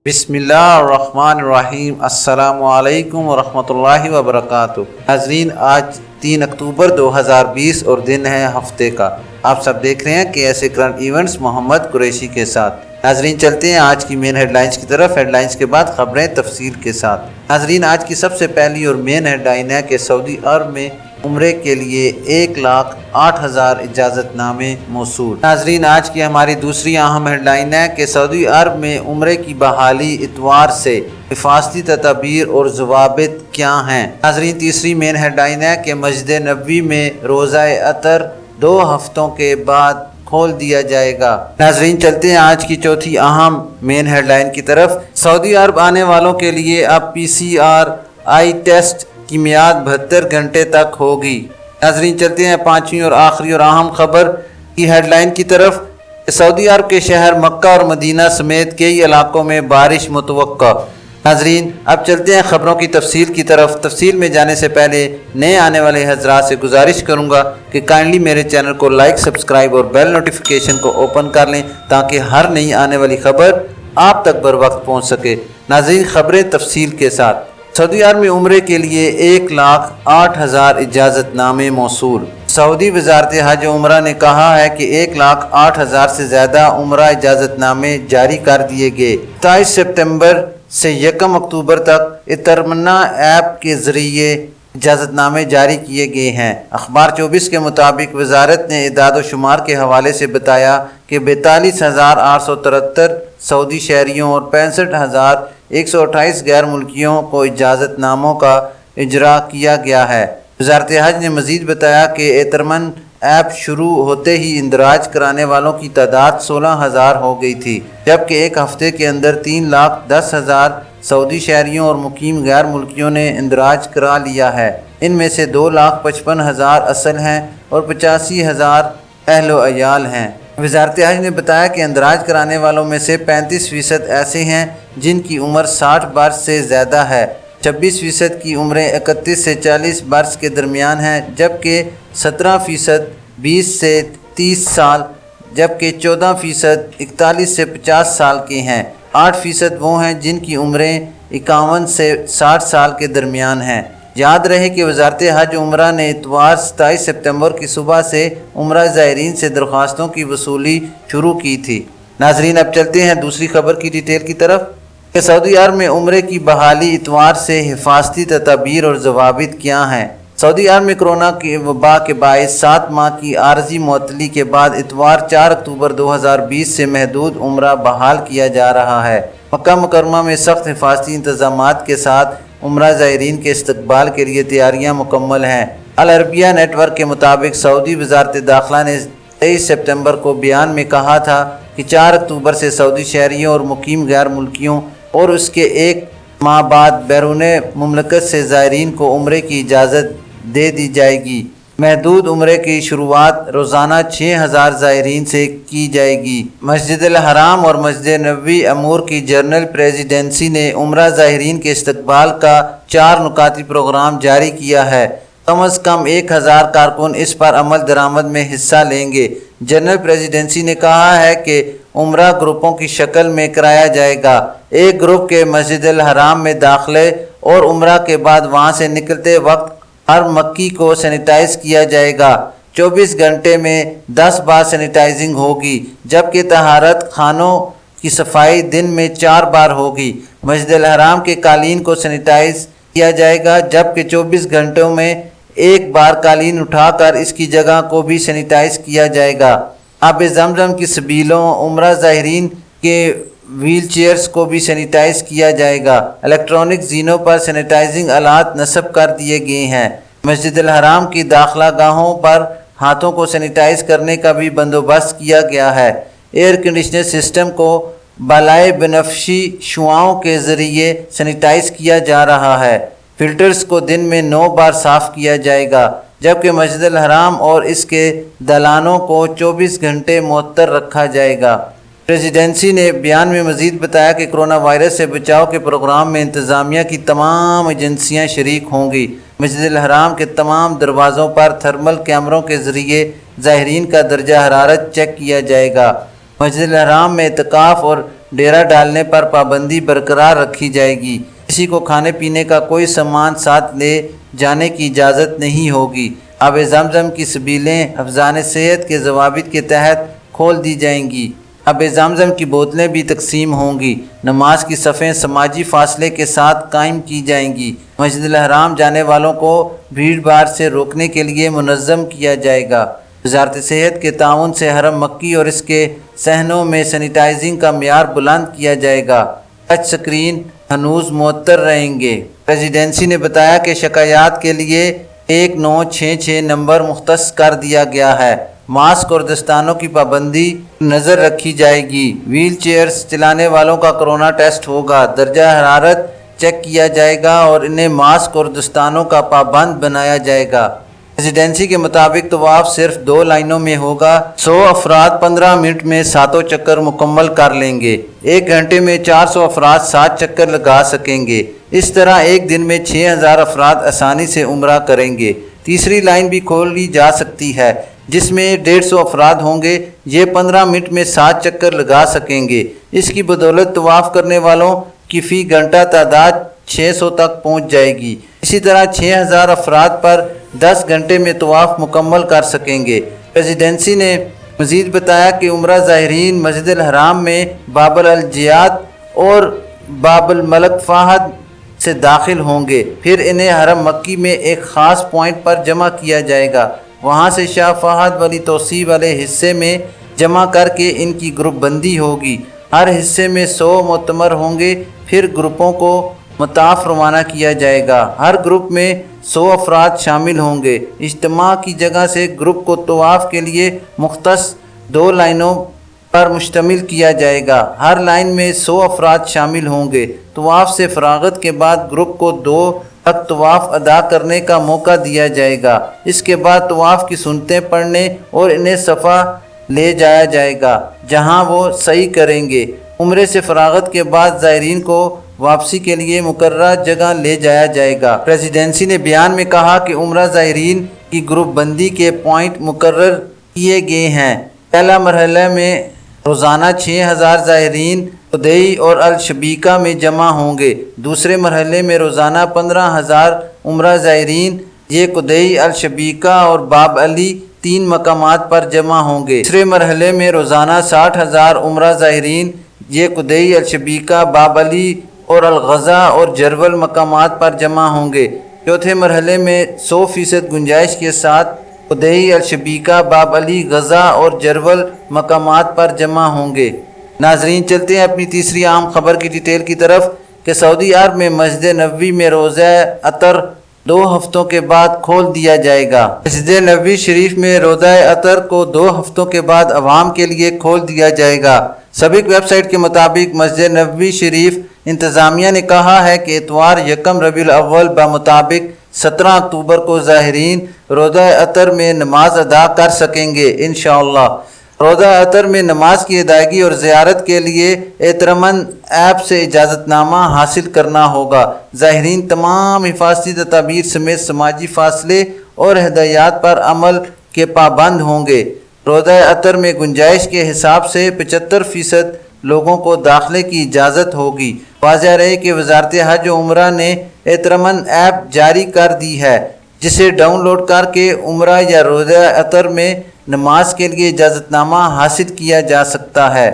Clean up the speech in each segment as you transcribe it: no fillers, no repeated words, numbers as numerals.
بسم اللہ الرحمن الرحیم۔ السلام علیکم ورحمۃ اللہ وبرکاتہ۔ ناظرین، آج 3 اکتوبر 2020 اور دن ہے ہفتے کا۔ آپ سب دیکھ رہے ہیں کہ ایسے کرنٹ ایونٹس محمد قریشی کے ساتھ۔ ناظرین، چلتے ہیں آج کی مین ہیڈ لائنز کی طرف۔ ہیڈ لائنز کے بعد خبریں تفصیل کے ساتھ۔ ناظرین، آج کی سب سے پہلی اور مین ہیڈ لائن ہے کہ سعودی عرب میں عمرے کے لیے 1,08,000 اجازت نامے موصول۔ ناظرین، آج کی ہماری دوسری اہم ہیڈ لائن ہے کہ سعودی عرب میں عمرے کی بحالی اتوار سے، حفاظتی تدابیر اور ضوابط کیا ہیں۔ ناظرین، تیسری مین ہیڈ لائن ہے کہ مسجد نبوی میں روزہ عطر 2 ہفتوں کے بعد کھول دیا جائے گا۔ ناظرین، چلتے ہیں آج کی چوتھی اہم مین ہیڈ لائن کی طرف۔ سعودی عرب آنے والوں کے لیے اب PCRI ٹیسٹ کی میعاد 72 گھنٹے تک ہوگی۔ ناظرین، چلتے ہیں پانچویں اور آخری اور اہم خبر کی ہیڈ لائن کی طرف۔ سعودی عرب کے شہر مکہ اور مدینہ سمیت کئی علاقوں میں بارش متوقع۔ ناظرین، اب چلتے ہیں خبروں کی تفصیل کی طرف۔ تفصیل میں جانے سے پہلے نئے آنے والے حضرات سے گزارش کروں گا کہ کائنڈلی میرے چینل کو لائک، سبسکرائب اور بیل نوٹیفیکیشن کو اوپن کر لیں تاکہ ہر نئی آنے والی خبر آپ تک بر وقت پہنچ سکے۔ ناظرین، خبریں تفصیل کے ساتھ۔ سعودی عرب میں عمرے کے لیے 1,08,000 اجازت نامے موصول۔ سعودی وزارت حج و عمرہ نے کہا ہے کہ 1,08,000 سے زیادہ عمرہ اجازت نامے جاری کر دیے گئے۔ 27 سپتمبر سے 1 اکتوبر تک اترمنا ایپ کے ذریعے اجازت نامے جاری کیے گئے ہیں۔ اخبار 24 کے مطابق وزارت نے اعداد و شمار کے حوالے سے بتایا کہ 42,873 سعودی شہریوں اور 65,128 غیر ملکیوں کو اجازت ناموں کا اجرا کیا گیا ہے۔ وزارت حج نے مزید بتایا کہ اترمن ایپ شروع ہوتے ہی اندراج کرانے والوں کی تعداد 16,000 ہو گئی تھی، جبکہ ایک ہفتے کے اندر 3,10,000 سعودی شہریوں اور مقیم غیر ملکیوں نے اندراج کرا لیا ہے۔ ان میں سے 2,55,000 اصل ہیں اور 85,000 اہل و عیال ہیں۔ وزارت حج نے بتایا کہ اندراج کرانے والوں میں سے 35% ایسے ہیں جن کی عمر 60 برس سے زیادہ ہے، 26% کی عمریں 31 سے 40 برس کے درمیان ہیں، جبکہ 17% 20 سے 30 سال، جبکہ 14% 41 سے 50 سال کے ہیں۔ 8% وہ ہیں جن کی عمریں 51 سے 60 سال کے درمیان ہیں۔ یاد رہے کہ وزارت حج و عمرہ نے اتوار 27 سپتمبر کی صبح سے عمرہ زائرین سے درخواستوں کی وصولی شروع کی تھی۔ ناظرین، اب چلتے ہیں دوسری خبر کی ڈیٹیل کی طرف کہ سعودی عرب میں عمرے کی بحالی اتوار سے، حفاظتی تدابیر اور ضوابط کیا ہیں۔ سعودی عرب میں کرونا کی وبا کے باعث 7 ماہ کی عارضی معطلی کے بعد اتوار 4 اکتوبر 2020 سے محدود عمرہ بحال کیا جا رہا ہے۔ مکہ مکرمہ میں سخت حفاظتی انتظامات کے ساتھ عمرہ زائرین کے استقبال کے لیے تیاریاں مکمل ہیں۔ العربیہ نیٹ ورک کے مطابق سعودی وزارت داخلہ نے 23 سپتمبر کو بیان میں کہا تھا کہ 4 اکتوبر سے سعودی شہریوں اور مقیم غیر ملکیوں اور اس کے 1 ماہ بعد بیرون مملکت سے زائرین کو عمرے کی اجازت دے دی جائے گی۔ محدود عمرے کی شروعات روزانہ 6,000 زائرین سے کی جائے گی۔ مسجد الحرام اور مسجد نبوی امور کی جنرل پریزیڈنسی نے عمرہ زائرین کے استقبال کا 4 نکاتی پروگرام جاری کیا ہے۔ کم از کم 1,000 کارکن اس پر عمل درآمد میں حصہ لیں گے۔ جنرل پریزیڈنسی نے کہا ہے کہ عمرہ گروپوں کی شکل میں کرایا جائے گا۔ ایک گروپ کے مسجد الحرام میں داخلے اور عمرہ کے بعد وہاں سے نکلتے وقت ہر مکی کو سینیٹائز کیا جائے گا۔ 24 گھنٹے میں 10 بار سینیٹائزنگ ہوگی، جبکہ طہارت خانوں کی صفائی دن میں 4 بار ہوگی۔ مسجد الحرام کے قالین کو سینیٹائز کیا جائے گا، جبکہ 24 گھنٹوں میں 1 بار قالین اٹھا کر اس کی جگہ کو بھی سینیٹائز کیا جائے گا۔ آب زمزم کی سبیلوں، عمرہ زائرین کے ویل چیئرز کو بھی سینیٹائز کیا جائے گا۔ الیکٹرانک زینوں پر سینیٹائزنگ آلات نصب کر دیے گئے ہیں۔ مسجد الحرام کی داخلہ گاہوں پر ہاتھوں کو سینیٹائز کرنے کا بھی بندوبست کیا گیا ہے۔ ایئر کنڈیشنر سسٹم کو بالائے بنفشی شعاعوں کے ذریعے سینیٹائز کیا جا رہا ہے۔ فلٹرز کو دن میں 9 بار صاف کیا جائے گا، جبکہ مسجد الحرام اور اس کے دلانوں کو 24 گھنٹے معطر رکھا جائے گا۔ پریزیڈنسی نے بیان میں مزید بتایا کہ کرونا وائرس سے بچاؤ کے پروگرام میں انتظامیہ کی تمام ایجنسیاں شریک ہوں گی۔ مسجد الحرام کے تمام دروازوں پر تھرمل کیمروں کے ذریعے زائرین کا درجہ حرارت چیک کیا جائے گا۔ مسجد الحرام میں اعتکاف اور ڈیرا ڈالنے پر پابندی برقرار رکھی جائے گی۔ کسی کو کھانے پینے کا کوئی سامان ساتھ لے جانے کی اجازت نہیں ہوگی۔ آب زمزم کی سبیلیں حفظان صحت کے ضوابط کے تحت کھول دی جائیں گی۔ آب زمزم کی بوتلیں بھی تقسیم ہوں گی۔ نماز کی صفیں سماجی فاصلے کے ساتھ قائم کی جائیں گی۔ مسجد الحرام جانے والوں کو بھیڑ بھاڑ سے روکنے کے لیے منظم کیا جائے گا۔ وزارت صحت کے تعاون سے حرم مکی اور اس کے صحنوں میں سینیٹائزنگ کا معیار بلند کیا جائے گا۔ ٹچ سکرین ہنوز معطل رہیں گے۔ پریزیڈنسی نے بتایا کہ شکایات کے لیے 1966 نمبر مختص کر دیا گیا ہے۔ ماسک اور دستانوں کی پابندی نظر رکھی جائے گی۔ ویل چیئرز چلانے والوں کا کرونا ٹیسٹ ہوگا، درجہ حرارت چیک کیا جائے گا اور انہیں ماسک اور دستانوں کا پابند بنایا جائے گا۔ پریزیڈنسی کے مطابق طواف صرف 2 لائنوں میں ہوگا۔ 100 افراد 15 منٹ میں 7 چکر مکمل کر لیں گے۔ 1 گھنٹے میں 400 افراد 7 چکر لگا سکیں گے۔ اس طرح ایک دن میں 6000 افراد آسانی سے عمرہ کریں گے۔ تیسری لائن بھی کھولی جا سکتی ہے جس میں 150 افراد ہوں گے۔ یہ 15 منٹ میں 7 چکر لگا سکیں گے۔ اس کی بدولت طواف کرنے والوں کی فی گھنٹہ تعداد 600 تک پہنچ جائے گی۔ اسی طرح 6000 افراد پر 10 گھنٹے میں طواف مکمل کر سکیں گے۔ پریزیڈنسی نے مزید بتایا کہ عمرہ زائرین مسجد الحرام میں باب الجیاد اور باب الملک فہد سے داخل ہوں گے، پھر انہیں حرم مکی میں ایک خاص پوائنٹ پر جمع کیا جائے گا۔ وہاں سے شاہ فہد والی توسیع والے حصے میں جمع کر کے ان کی گروپ بندی ہوگی۔ ہر حصے میں 100 معتمر ہوں گے، پھر گروپوں کو مطاف روانہ کیا جائے گا۔ ہر گروپ میں 100 افراد شامل ہوں گے۔ اجتماع کی جگہ سے گروپ کو طواف کے لیے مختص 2 لائنوں پر مشتمل کیا جائے گا۔ ہر لائن میں 100 افراد شامل ہوں گے۔ طواف سے فراغت کے بعد گروپ کو 2 تک طواف ادا کرنے کا موقع دیا جائے گا۔ اس کے بعد طواف کی سنتیں پڑھنے اور انہیں صفا لے جایا جائے گا جہاں وہ سعی کریں گے۔ عمرے سے فراغت کے بعد زائرین کو واپسی کے لیے مقررہ جگہ لے جایا جائے گا۔ پریزیڈنسی نے بیان میں کہا کہ عمرہ زائرین کی گروپ بندی کے پوائنٹ مقرر کیے گئے ہیں۔ پہلا مرحلہ میں روزانہ 6000 زائرین قدئی اور الشبیکہ میں جمع ہوں گے۔ دوسرے مرحلے میں روزانہ 15000 عمرہ زائرین یہ قدئی، الشبیکہ اور باب علی 3 مقامات پر جمع ہوں گے۔ تیسرے مرحلے میں روزانہ 60000 عمرہ زائرین یہ قدئی، الشبیکہ، باب علی اور الغزا اور جرول مقامات پر جمع ہوں گے۔ چوتھے مرحلے میں 100% گنجائش کے ساتھ قدئی، الشبیکہ، باب علی، غزہ اور جرول مقامات پر جمع ہوں گے۔ ناظرین، چلتے ہیں اپنی تیسری اہم خبر کی ڈیٹیل کی طرف کہ سعودی عرب میں مسجد نبوی میں روزہ عطر 2 ہفتوں کے بعد کھول دیا جائے گا۔ مسجد نبوی شریف میں روزہ عطر کو 2 ہفتوں کے بعد عوام کے لیے کھول دیا جائے گا۔ سابق ویب سائٹ کے مطابق مسجد نبوی شریف انتظامیہ نے کہا ہے کہ اتوار 1 ربیع الاول بمطابق 17 اکتوبر کو زائرین روزہ عطر میں نماز ادا کر سکیں گے انشاءاللہ۔ روزہ عطر میں نماز کی ادائیگی اور زیارت کے لیے اعترمن ایپ سے اجازت نامہ حاصل کرنا ہوگا۔ زائرین تمام حفاظتی تدابیر سمیت سماجی فاصلے اور ہدایات پر عمل کے پابند ہوں گے۔ روزہ عطر میں گنجائش کے حساب سے 75% لوگوں کو داخلے کی اجازت ہوگی۔ واضح رہے کہ وزارت حج و عمرہ نے اعترمن ایپ جاری کر دی ہے جسے ڈاؤن لوڈ کر کے عمرہ یا روزہ عطر میں نماز کے لیے اجازت نامہ حاصل کیا جا سکتا ہے۔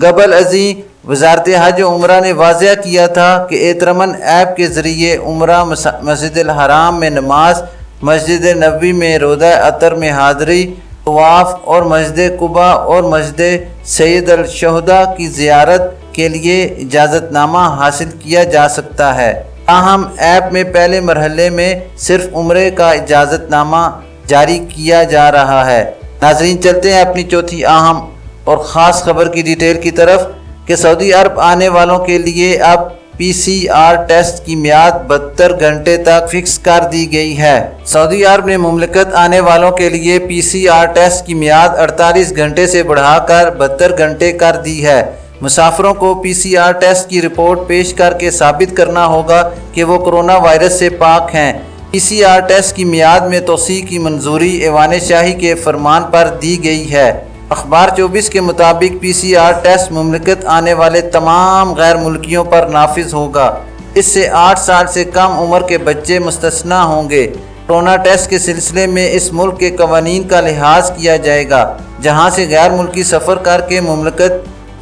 قبل ازیں وزارت حج و عمرہ نے واضح کیا تھا کہ اعترمن ایپ کے ذریعے عمرہ، مسجد الحرام میں نماز، مسجد نبوی میں روزہ عطر میں حاضری، طواف اور مسجد قباء اور مسجد سید الشہداء کی زیارت کے لیے اجازت نامہ حاصل کیا جا سکتا ہے۔ تاہم ایپ میں پہلے مرحلے میں صرف عمرے کا اجازت نامہ جاری کیا جا رہا ہے۔ ناظرین، چلتے ہیں اپنی چوتھی اہم اور خاص خبر کی ڈیٹیل کی طرف کہ سعودی عرب آنے والوں کے لیے اب PCR ٹیسٹ کی میعاد 72 گھنٹے تک فکس کر دی گئی ہے۔ سعودی عرب نے مملکت آنے والوں کے لیے PCR ٹیسٹ کی میعاد 48 گھنٹے سے بڑھا کر 72 گھنٹے کر دی ہے۔ مسافروں کو PCR ٹیسٹ کی رپورٹ پیش کر کے ثابت کرنا ہوگا کہ وہ کرونا وائرس سے پاک ہیں۔ PCR ٹیسٹ کی میعاد میں توسیع کی منظوری ایوان شاہی کے فرمان پر دی گئی ہے۔ اخبار 24 کے مطابق PCR ٹیسٹ مملکت آنے والے تمام غیر ملکیوں پر نافذ ہوگا۔ اس سے 8 سال سے کم عمر کے بچے مستثنیٰ ہوں گے۔ کورونا ٹیسٹ کے سلسلے میں اس ملک کے قوانین کا لحاظ کیا جائے گا جہاں سے غیر ملکی سفر کر کے مملکت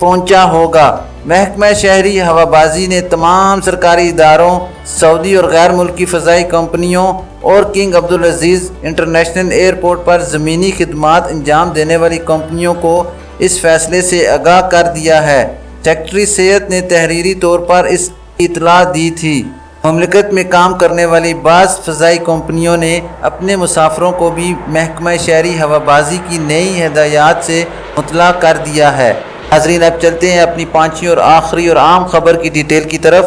پہنچا ہوگا۔ محکمہ شہری ہوابازی نے تمام سرکاری اداروں، سعودی اور غیر ملکی فضائی کمپنیوں اور کنگ عبدالعزیز انٹرنیشنل ایئرپورٹ پر زمینی خدمات انجام دینے والی کمپنیوں کو اس فیصلے سے آگاہ کر دیا ہے۔ سیکرٹری صحت نے تحریری طور پر اس کی اطلاع دی تھی۔ مملکت میں کام کرنے والی بعض فضائی کمپنیوں نے اپنے مسافروں کو بھی محکمہ شہری ہوابازی کی نئی ہدایات سے مطلع کر دیا ہے۔ ناظرین، اب چلتے ہیں اپنی پانچویں اور آخری اور عام خبر کی ڈیٹیل کی طرف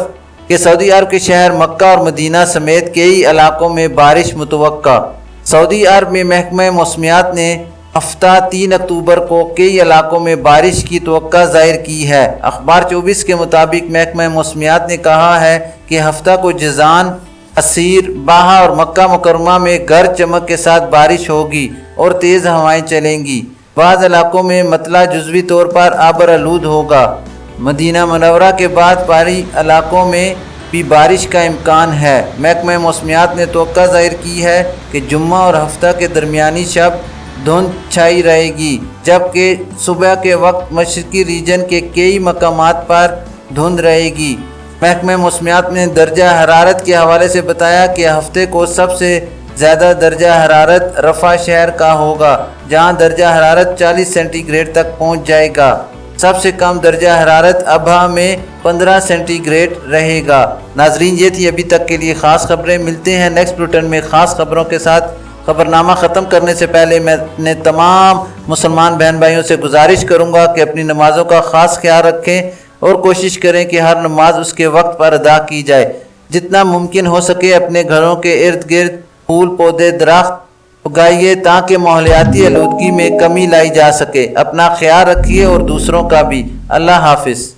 کہ سعودی عرب کے شہر مکہ اور مدینہ سمیت کئی علاقوں میں بارش متوقع۔ سعودی عرب میں محکمہ موسمیات نے ہفتہ 3 اکتوبر کو کئی علاقوں میں بارش کی توقع ظاہر کی ہے۔ اخبار 24 کے مطابق محکمہ موسمیات نے کہا ہے کہ ہفتہ کو جازان، عسیر، باہا اور مکہ مکرمہ میں گرج چمک کے ساتھ بارش ہوگی اور تیز ہوائیں چلیں گی۔ بعض علاقوں میں مطلع جزوی طور پر آبر آلود ہوگا۔ مدینہ منورہ کے بعد باقی علاقوں میں بھی بارش کا امکان ہے۔ محکمہ موسمیات نے توقع ظاہر کی ہے کہ جمعہ اور ہفتہ کے درمیانی شب دھند چھائی رہے گی، جبکہ صبح کے وقت مشرقی ریجن کے کئی مقامات پر دھند رہے گی۔ محکمہ موسمیات نے درجہ حرارت کے حوالے سے بتایا کہ ہفتے کو سب سے زیادہ درجہ حرارت رفح شہر کا ہوگا، جہاں درجہ حرارت 40 سینٹی گریڈ تک پہنچ جائے گا۔ سب سے کم درجہ حرارت ابہا میں 15 سینٹی گریڈ رہے گا۔ ناظرین، یہ تھی ابھی تک کے لیے خاص خبریں۔ ملتے ہیں نیکسٹ بلیٹن میں خاص خبروں کے ساتھ۔ خبرنامہ ختم کرنے سے پہلے میں اپنے تمام مسلمان بہن بھائیوں سے گزارش کروں گا کہ اپنی نمازوں کا خاص خیال رکھیں اور کوشش کریں کہ ہر نماز اس کے وقت پر ادا کی جائے۔ جتنا ممکن ہو سکے اپنے گھروں کے ارد گرد پھول پودے درخت اگائیے تاکہ ماحولیاتی آلودگی میں کمی لائی جا سکے۔ اپنا خیال رکھیے اور دوسروں کا بھی۔ اللہ حافظ۔